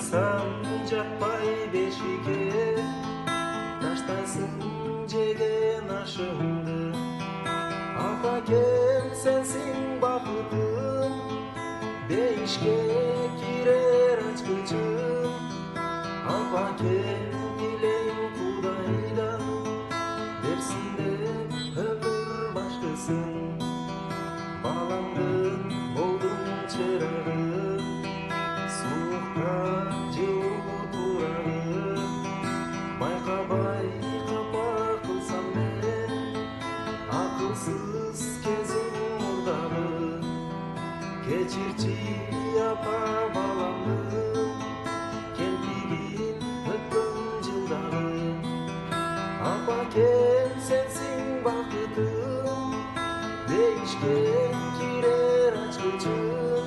Чыксам жакпай бешикке, таштайсың жеген ашымды. Апакем сенсиң бакытым, бейишке кирер ачкычым. Апакем дилейм Кудайдан, берсин деп өмүр башкысын. Баламдын болдум чырагы, суукка жылуу турагы. Байкабай капа кылсам мен, акылсыз кезим мурдагы. Кечирчи апа баламды, кемпигин өткөн жылдагы. Апакем сенсиң бакытым, бейишке кирер ачкычым.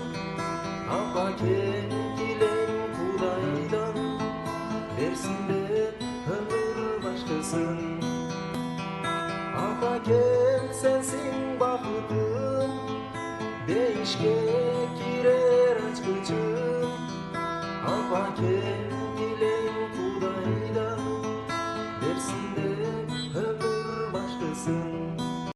Апакем дилейм Кудайдан, берсин деп өмүр башкысын. Апакем сенсиң бакытым, бейишке кирер ачкычым. Апакем дилейм Кудайдан,